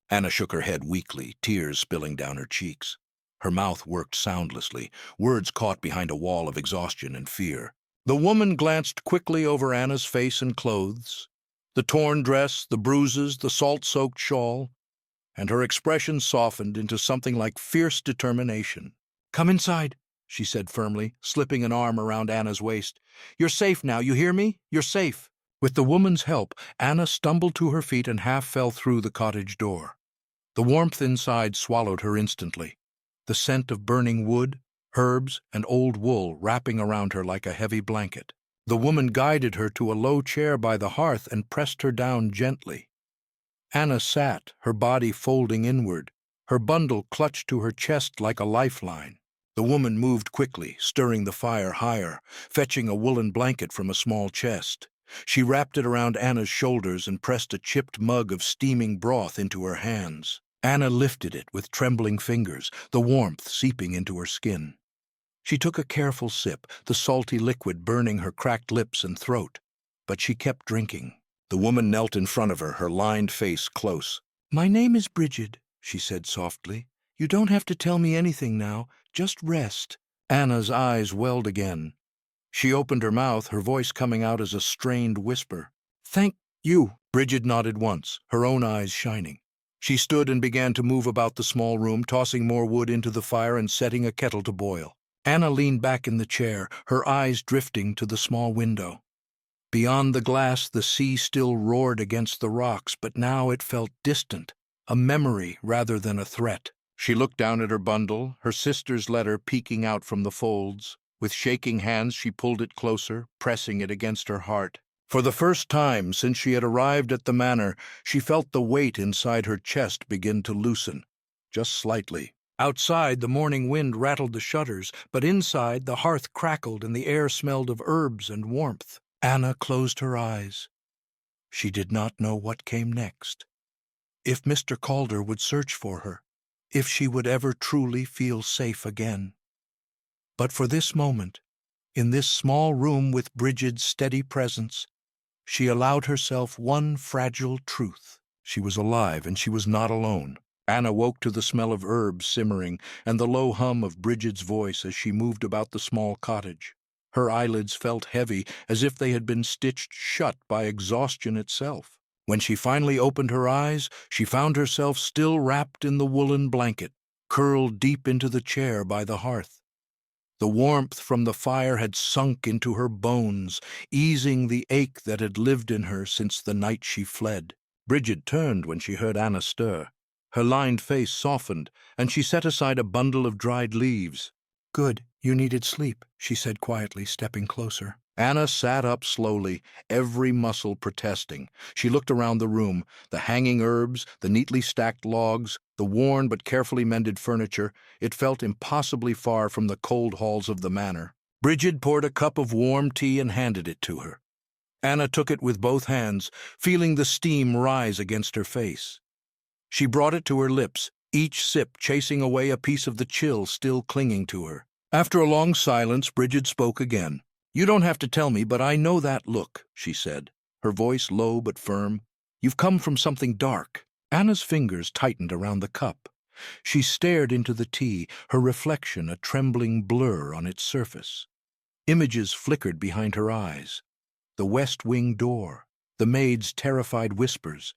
Speaker 1: Anna shook her head weakly, tears spilling down her cheeks. Her mouth worked soundlessly, words caught behind a wall of exhaustion and fear. The woman glanced quickly over Anna's face and clothes, the torn dress, the bruises, the salt-soaked shawl, and her expression softened into something like fierce determination. "Come inside," she said firmly, slipping an arm around Anna's waist. "You're safe now, you hear me? You're safe." With the woman's help, Anna stumbled to her feet and half fell through the cottage door. The warmth inside swallowed her instantly, the scent of burning wood, herbs, and old wool wrapping around her like a heavy blanket. The woman guided her to a low chair by the hearth and pressed her down gently. Anna sat, her body folding inward, her bundle clutched to her chest like a lifeline. The woman moved quickly, stirring the fire higher, fetching a woolen blanket from a small chest. She wrapped it around Anna's shoulders and pressed a chipped mug of steaming broth into her hands. Anna lifted it with trembling fingers, the warmth seeping into her skin. She took a careful sip, the salty liquid burning her cracked lips and throat, but she kept drinking. The woman knelt in front of her, her lined face close. "My name is Bridget," she said softly. "You don't have to tell me anything now. Just rest." Anna's eyes welled again. She opened her mouth, her voice coming out as a strained whisper. "Thank you." Bridget nodded once, her own eyes shining. She stood and began to move about the small room, tossing more wood into the fire and setting a kettle to boil. Anna leaned back in the chair, her eyes drifting to the small window. Beyond the glass, the sea still roared against the rocks, but now it felt distant, a memory rather than a threat. She looked down at her bundle, her sister's letter peeking out from the folds. With shaking hands, she pulled it closer, pressing it against her heart. For the first time since she had arrived at the manor, she felt the weight inside her chest begin to loosen, just slightly. Outside, the morning wind rattled the shutters, but inside, the hearth crackled and the air smelled of herbs and warmth. Anna closed her eyes. She did not know what came next. If Mr. Calder would search for her, if she would ever truly feel safe again. But for this moment, in this small room with Bridget's steady presence, she allowed herself one fragile truth. She was alive and she was not alone. Anna woke to the smell of herbs simmering and the low hum of Bridget's voice as she moved about the small cottage. Her eyelids felt heavy, as if they had been stitched shut by exhaustion itself. When she finally opened her eyes, she found herself still wrapped in the woolen blanket, curled deep into the chair by the hearth. The warmth from the fire had sunk into her bones, easing the ache that had lived in her since the night she fled. Bridget turned when she heard Anna stir. Her lined face softened, and she set aside a bundle of dried leaves. "Good, you needed sleep," she said quietly, stepping closer. Anna sat up slowly, every muscle protesting. She looked around the room, the hanging herbs, the neatly stacked logs, the worn but carefully mended furniture. It felt impossibly far from the cold halls of the manor. Bridget poured a cup of warm tea and handed it to her. Anna took it with both hands, feeling the steam rise against her face. She brought it to her lips, each sip chasing away a piece of the chill still clinging to her. After a long silence, Bridget spoke again. "You don't have to tell me, but I know that look," she said, her voice low but firm. "You've come from something dark." Anna's fingers tightened around the cup. She stared into the tea, her reflection a trembling blur on its surface. Images flickered behind her eyes. The west wing door, the maid's terrified whispers,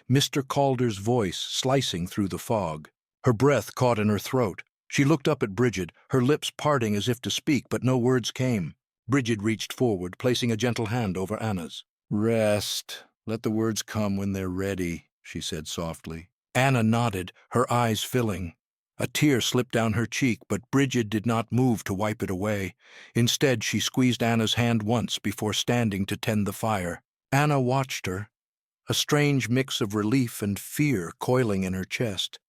Speaker 1: Mr. Calder's voice slicing through the fog. Her breath caught in her throat. She looked up at Bridget, her lips parting as if to speak, but no words came. Bridget reached forward, placing a gentle hand over Anna's. "Rest. Let the words come when they're ready," she said softly. Anna nodded, her eyes filling. A tear slipped down her cheek, but Bridget did not move to wipe it away. Instead, she squeezed Anna's hand once before standing to tend the fire. Anna watched her, a strange mix of relief and fear coiling in her chest.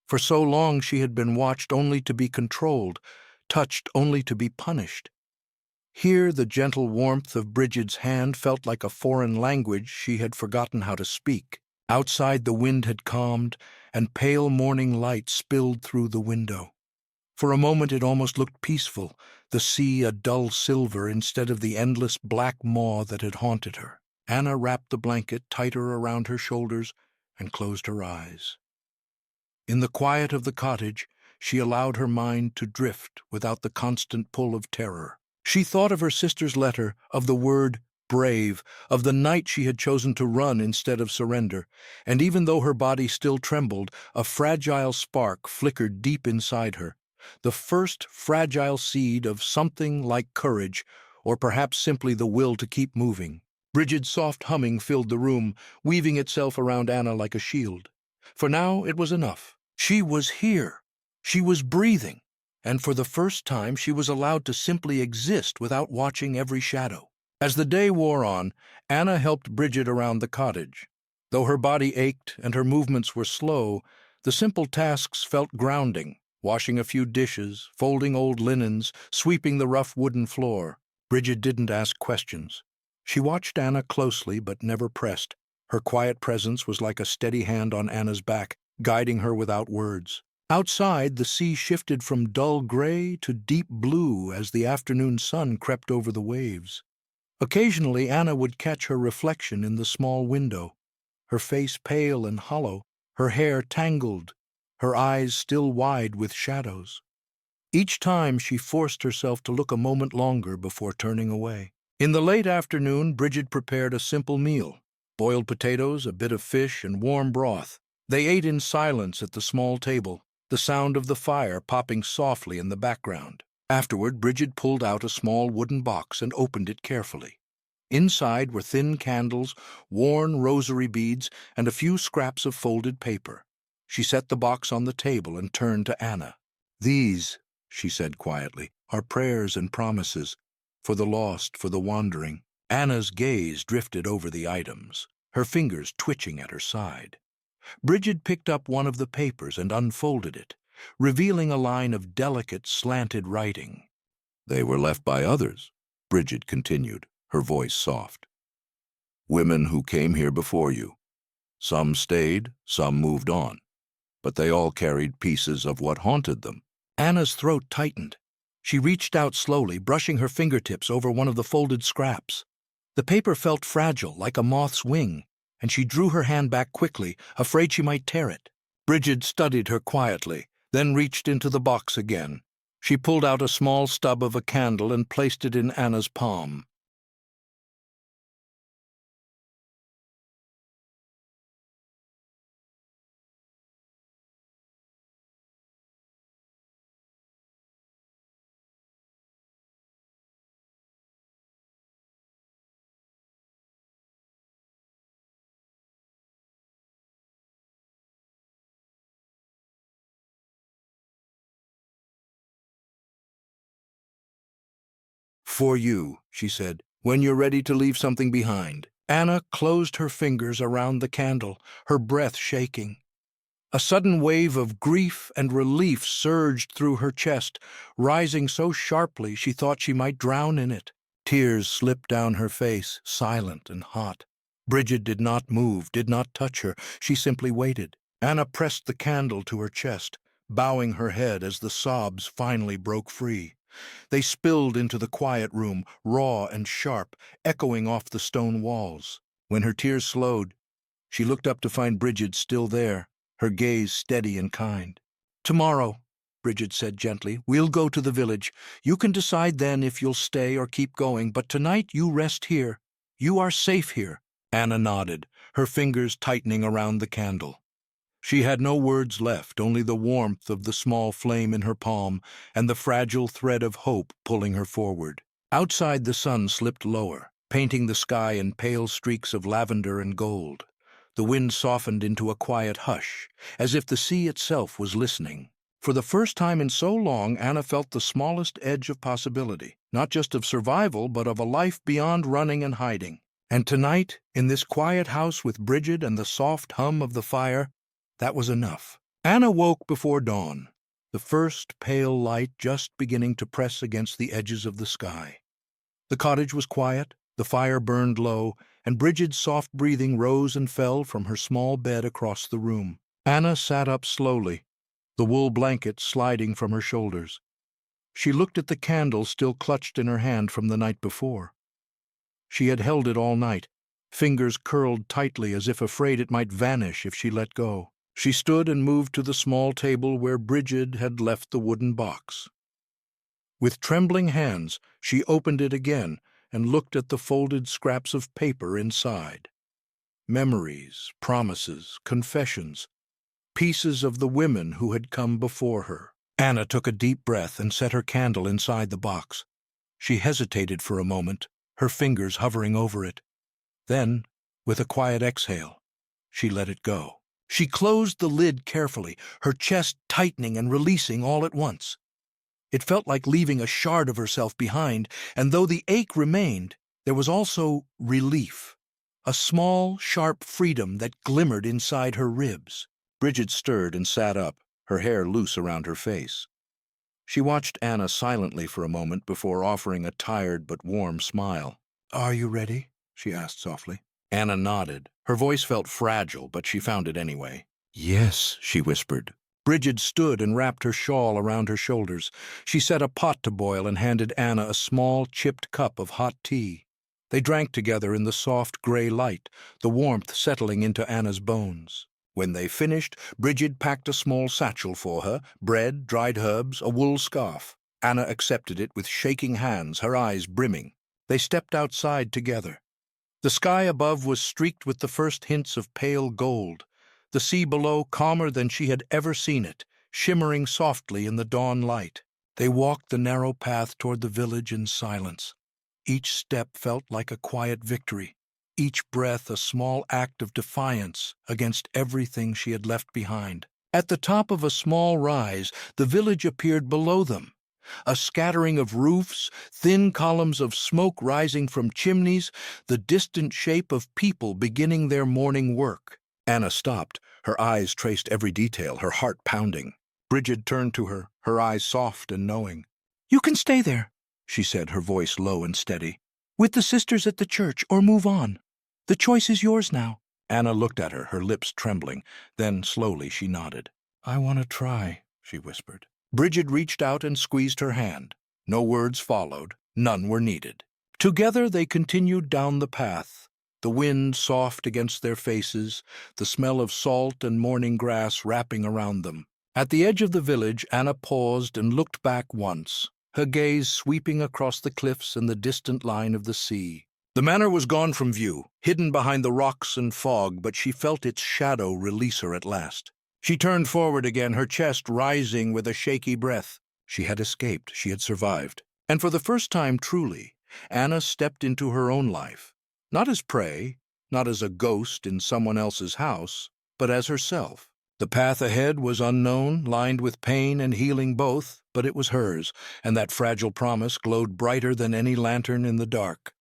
Speaker 1: For so long she had been watched only to be controlled, touched only to be punished. Here the gentle warmth of Bridget's hand felt like a foreign language she had forgotten how to speak. Outside the wind had calmed, and pale morning light spilled through the window. For a moment it almost looked peaceful, the sea a dull silver instead of the endless black maw that had haunted her. Anna wrapped the blanket tighter around her shoulders and closed her eyes. In the quiet of the cottage, she allowed her mind to drift without the constant pull of terror. She thought of her sister's letter, of the word brave, of the night she had chosen to run instead of surrender, and even though her body still trembled, a fragile spark flickered deep inside her, the first fragile seed of something like courage, or perhaps simply the will to keep moving. Bridget's soft humming filled the room, weaving itself around Anna like a shield. For now it was enough. She was here. She was breathing. And for the first time she was allowed to simply exist without watching every shadow. As the day wore on, Anna helped Bridget around the cottage. Though her body ached and her movements were slow, the simple tasks felt grounding, washing a few dishes, folding old linens, sweeping the rough wooden floor. Bridget didn't ask questions. She watched Anna closely but never pressed. Her quiet presence was like a steady hand on Anna's back, guiding her without words. Outside, the sea shifted from dull gray to deep blue as the afternoon sun crept over the waves. Occasionally, Anna would catch her reflection in the small window, her face pale and hollow, her hair tangled, her eyes still wide with shadows. Each time she forced herself to look a moment longer before turning away. In the late afternoon, Bridget prepared a simple meal: boiled potatoes, a bit of fish, and warm broth. They ate in silence at the small table, the sound of the fire popping softly in the background. Afterward, Bridget pulled out a small wooden box and opened it carefully. Inside were thin candles, worn rosary beads, and a few scraps of folded paper. She set the box on the table and turned to Anna. "These," she said quietly, "are prayers and promises, for the lost, for the wandering." Anna's gaze drifted over the items, her fingers twitching at her side. Bridget picked up one of the papers and unfolded it, revealing a line of delicate, slanted writing. "They were left by others," Bridget continued, her voice soft. "Women who came here before you. Some stayed, some moved on, but they all carried pieces of what haunted them." Anna's throat tightened. She reached out slowly, brushing her fingertips over one of the folded scraps. The paper felt fragile, like a moth's wing, and she drew her hand back quickly, afraid she might tear it. Bridget studied her quietly, then reached into the box again. She pulled out a small stub of a candle and placed it in Anna's palm. "For you," she said, "when you're ready to leave something behind." Anna closed her fingers around the candle, her breath shaking. A sudden wave of grief and relief surged through her chest, rising so sharply she thought she might drown in it. Tears slipped down her face, silent and hot. Bridget did not move, did not touch her. She simply waited. Anna pressed the candle to her chest, bowing her head as the sobs finally broke free. They spilled into the quiet room, raw and sharp, echoing off the stone walls. When her tears slowed, she looked up to find Bridget still there, her gaze steady and kind. "Tomorrow," Bridget said gently, "we'll go to the village. You can decide then if you'll stay or keep going, but tonight you rest here. You are safe here." Anna nodded, her fingers tightening around the candle. She had no words left, only the warmth of the small flame in her palm and the fragile thread of hope pulling her forward. Outside, the sun slipped lower, painting the sky in pale streaks of lavender and gold. The wind softened into a quiet hush, as if the sea itself was listening. For the first time in so long, Anna felt the smallest edge of possibility, not just of survival, but of a life beyond running and hiding. And tonight, in this quiet house with Bridget and the soft hum of the fire, that was enough. Anna woke before dawn, the first pale light just beginning to press against the edges of the sky. The cottage was quiet, the fire burned low, and Bridget's soft breathing rose and fell from her small bed across the room. Anna sat up slowly, the wool blanket sliding from her shoulders. She looked at the candle still clutched in her hand from the night before. She had held it all night, fingers curled tightly as if afraid it might vanish if she let go. She stood and moved to the small table where Bridget had left the wooden box. With trembling hands, she opened it again and looked at the folded scraps of paper inside. Memories, promises, confessions, pieces of the women who had come before her. Anna took a deep breath and set her candle inside the box. She hesitated for a moment, her fingers hovering over it. Then, with a quiet exhale, she let it go. She closed the lid carefully, her chest tightening and releasing all at once. It felt like leaving a shard of herself behind, and though the ache remained, there was also relief, a small, sharp freedom that glimmered inside her ribs. Bridget stirred and sat up, her hair loose around her face. She watched Anna silently for a moment before offering a tired but warm smile. "Are you ready?" she asked softly. Anna nodded. Her voice felt fragile, but she found it anyway. "Yes," she whispered. Bridget stood and wrapped her shawl around her shoulders. She set a pot to boil and handed Anna a small, chipped cup of hot tea. They drank together in the soft gray light, the warmth settling into Anna's bones. When they finished, Bridget packed a small satchel for her, bread, dried herbs, a wool scarf. Anna accepted it with shaking hands, her eyes brimming. They stepped outside together. The sky above was streaked with the first hints of pale gold, the sea below calmer than she had ever seen it, shimmering softly in the dawn light. They walked the narrow path toward the village in silence. Each step felt like a quiet victory, each breath a small act of defiance against everything she had left behind. At the top of a small rise, the village appeared below them. A scattering of roofs, thin columns of smoke rising from chimneys, the distant shape of people beginning their morning work. Anna stopped. Her eyes traced every detail, her heart pounding. Bridget turned to her, her eyes soft and knowing. "You can stay there," she said, her voice low and steady, "with the sisters at the church, or move on. The choice is yours now." Anna looked at her, her lips trembling. Then slowly she nodded. "I want to try," she whispered. Bridget reached out and squeezed her hand. No words followed. None were needed. Together they continued down the path, the wind soft against their faces, the smell of salt and morning grass wrapping around them. At the edge of the village, Anna paused and looked back once, her gaze sweeping across the cliffs and the distant line of the sea. The manor was gone from view, hidden behind the rocks and fog, but she felt its shadow release her at last. She turned forward again, her chest rising with a shaky breath. She had escaped, she had survived. And for the first time truly, Anna stepped into her own life. Not as prey, not as a ghost in someone else's house, but as herself. The path ahead was unknown, lined with pain and healing both, but it was hers, and that fragile promise glowed brighter than any lantern in the dark.